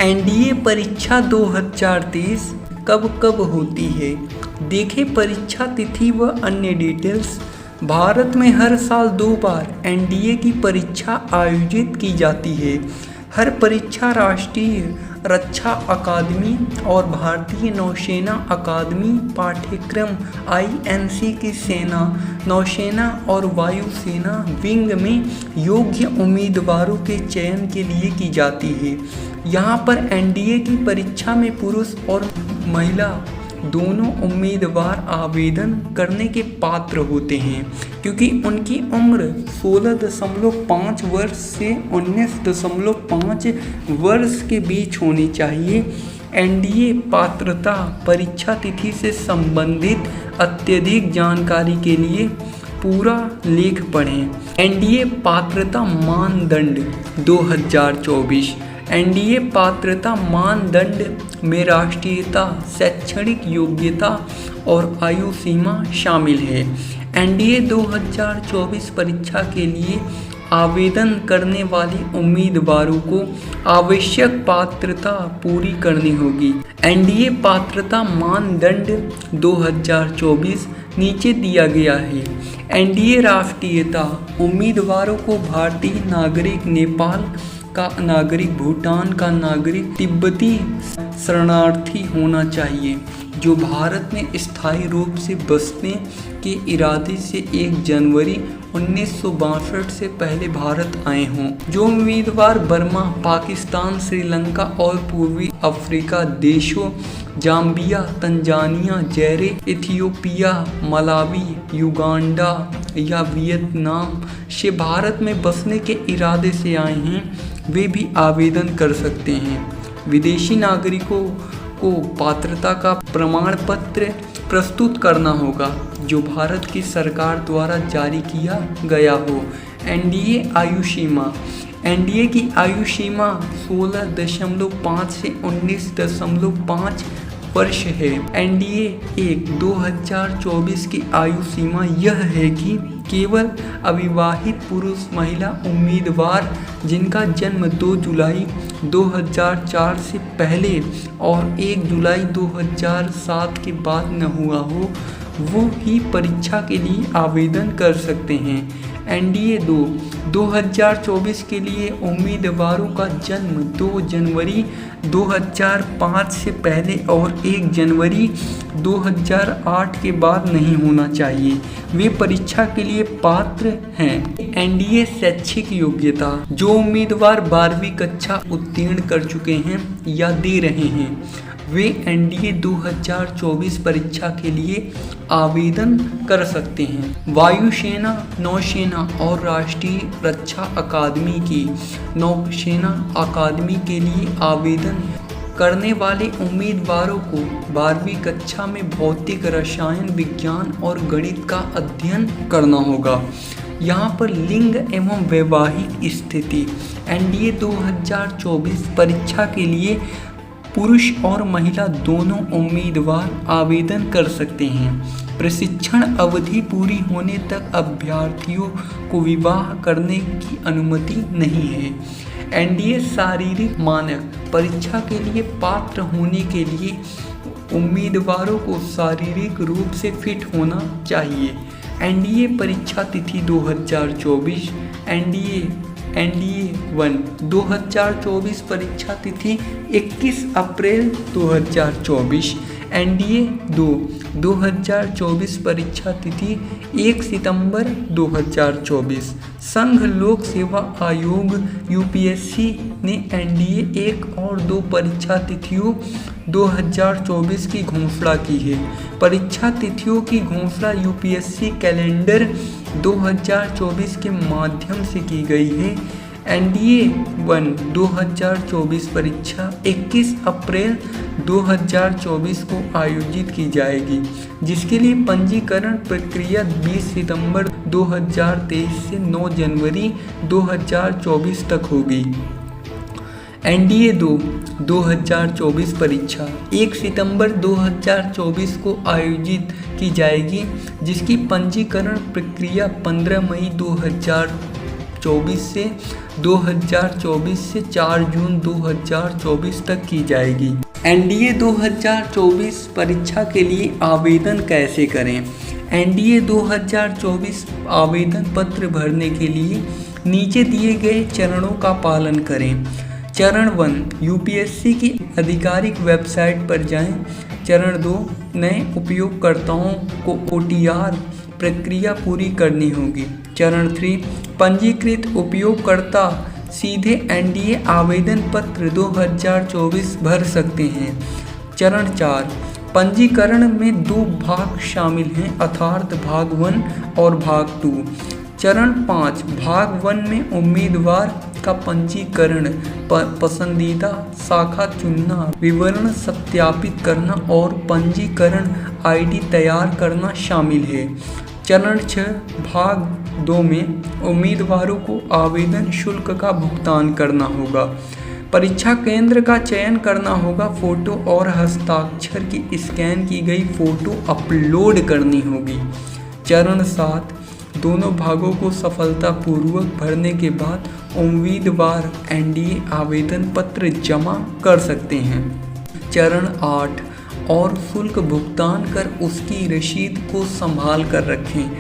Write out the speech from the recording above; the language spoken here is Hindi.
एनडीए परीक्षा 2023 कब कब होती है? देखें परीक्षा तिथि व अन्य डिटेल्स। भारत में हर साल 2 बार एनडीए की परीक्षा आयोजित की जाती है। हर परीक्षा राष्ट्रीय रक्षा अकादमी और भारतीय नौसेना अकादमी पाठ्यक्रम आईएनसी की सेना, नौसेना और वायुसेना विंग में योग्य उम्मीदवारों के चयन के लिए की जाती है। यहाँ पर एनडीए की परीक्षा में पुरुष और महिला दोनों उम्मीदवार आवेदन करने के पात्र होते हैं, क्योंकि उनकी उम्र 16.5 वर्ष से 19.5 वर्ष के बीच होनी चाहिए। एनडीए पात्रता परीक्षा तिथि से संबंधित अत्यधिक जानकारी के लिए पूरा लेख पढ़ें। एनडीए पात्रता मानदंड 2024। एनडीए पात्रता मानदंड में राष्ट्रीयता, शैक्षणिक योग्यता और आयु सीमा शामिल है। एनडीए 2024 परीक्षा के लिए आवेदन करने वाले उम्मीदवारों को आवश्यक पात्रता पूरी करनी होगी। एनडीए पात्रता मानदंड 2024 नीचे दिया गया है। एनडीए राष्ट्रीयता उम्मीदवारों को भारतीय नागरिक, नेपाल का नागरिक, भूटान का नागरिक, तिब्बती शरणार्थी होना चाहिए जो भारत में स्थायी रूप से बसने के इरादे से 1 जनवरी 1962 से पहले भारत आए हों। जो उम्मीदवार बर्मा, पाकिस्तान, श्रीलंका और पूर्वी अफ्रीका देशों Zambia, Tanzania, Zaire, Ethiopia, Malawi, Uganda या वियतनाम से भारत में बसने के इरादे से आए हैं, वे भी आवेदन कर सकते हैं। विदेशी नागरिकों को पात्रता का प्रमाण पत्र प्रस्तुत करना होगा जो भारत की सरकार द्वारा जारी किया गया हो। एनडीए आयु सीमा। एनडीए की आयु सीमा 16.5 से 19.5 वर्ष है। एनडीए 2024 की आयु सीमा यह है कि केवल अविवाहित पुरुष, महिला उम्मीदवार जिनका जन्म 2 जुलाई 2004 से पहले और 1 जुलाई 2007 के बाद न हुआ हो, वो ही परीक्षा के लिए आवेदन कर सकते हैं। एनडीए 2024 के लिए उम्मीदवारों का जन्म 2 जनवरी 2005 से पहले और 1 जनवरी 2008 के बाद नहीं होना चाहिए। वे परीक्षा के लिए पात्र हैं। एनडीए शैक्षिक योग्यता। जो उम्मीदवार 12वीं कक्षा उत्तीर्ण कर चुके हैं या दे रहे हैं, वे एनडीए 2024 परीक्षा के लिए आवेदन कर सकते हैं। वायुसेना, नौसेना और राष्ट्रीय रक्षा अकादमी की नौसेना अकादमी के लिए आवेदन करने वाले उम्मीदवारों को 12वीं कक्षा में भौतिक, रसायन विज्ञान और गणित का अध्ययन करना होगा। यहाँ पर लिंग एवं वैवाहिक स्थिति। एनडीए 2024 परीक्षा के लिए पुरुष और महिला दोनों उम्मीदवार आवेदन कर सकते हैं। प्रशिक्षण अवधि पूरी होने तक अभ्यर्थियों को विवाह करने की अनुमति नहीं है। एनडीए शारीरिक मानक। परीक्षा के लिए पात्र होने के लिए उम्मीदवारों को शारीरिक रूप से फिट होना चाहिए। एनडीए परीक्षा तिथि 2024। एनडीए 1 2024 परीक्षा तिथि 21 अप्रैल 2024। एनडीए 2 2024 परीक्षा तिथि 1 सितंबर 2024। संघ लोक सेवा आयोग यूपीएससी ने एनडीए 1 और 2 परीक्षा तिथियों 2024 की घोषणा की है। परीक्षा तिथियों की घोषणा यूपीएससी कैलेंडर 2024 के माध्यम से की गई है। एनडीए 1 2024 परीक्षा 21 अप्रैल 2024 को आयोजित की जाएगी, जिसके लिए पंजीकरण प्रक्रिया 20 सितंबर 2023 से 9 जनवरी 2024 तक होगी। एनडीए 2 2024 परीक्षा 1 सितंबर 2024 को आयोजित की जाएगी, जिसकी पंजीकरण प्रक्रिया 15 मई 2024 से 2024 से 4 जून 2024 तक की जाएगी। एनडीए 2024 परीक्षा के लिए आवेदन कैसे करें? एनडीए 2024 आवेदन पत्र भरने के लिए नीचे दिए गए चरणों का पालन करें। चरण 1, यूपीएससी की आधिकारिक वेबसाइट पर जाएं। चरण 2, नए उपयोगकर्ताओं को ओटीआर प्रक्रिया पूरी करनी होगी। चरण 3, पंजीकृत उपयोगकर्ता सीधे एनडीए आवेदन पत्र 2024 भर सकते हैं। चरण 4, पंजीकरण में 2 भाग शामिल हैं, अर्थात भाग 1 और भाग 2। चरण 5, भाग 1 में उम्मीदवार का पंजीकरण, पसंदीदा शाखा चुनना, विवरण सत्यापित करना और पंजीकरण आईडी तैयार करना शामिल है। चरण 6, भाग 2 में उम्मीदवारों को आवेदन शुल्क का भुगतान करना होगा, परीक्षा केंद्र का चयन करना होगा, फोटो और हस्ताक्षर की स्कैन की गई फोटो अपलोड करनी होगी। चरण 7, दोनों भागों को सफलतापूर्वक भरने के बाद उम्मीदवार एनडीए आवेदन पत्र जमा कर सकते हैं। चरण 8, और शुल्क भुगतान कर उसकी रसीद को संभाल कर रखें।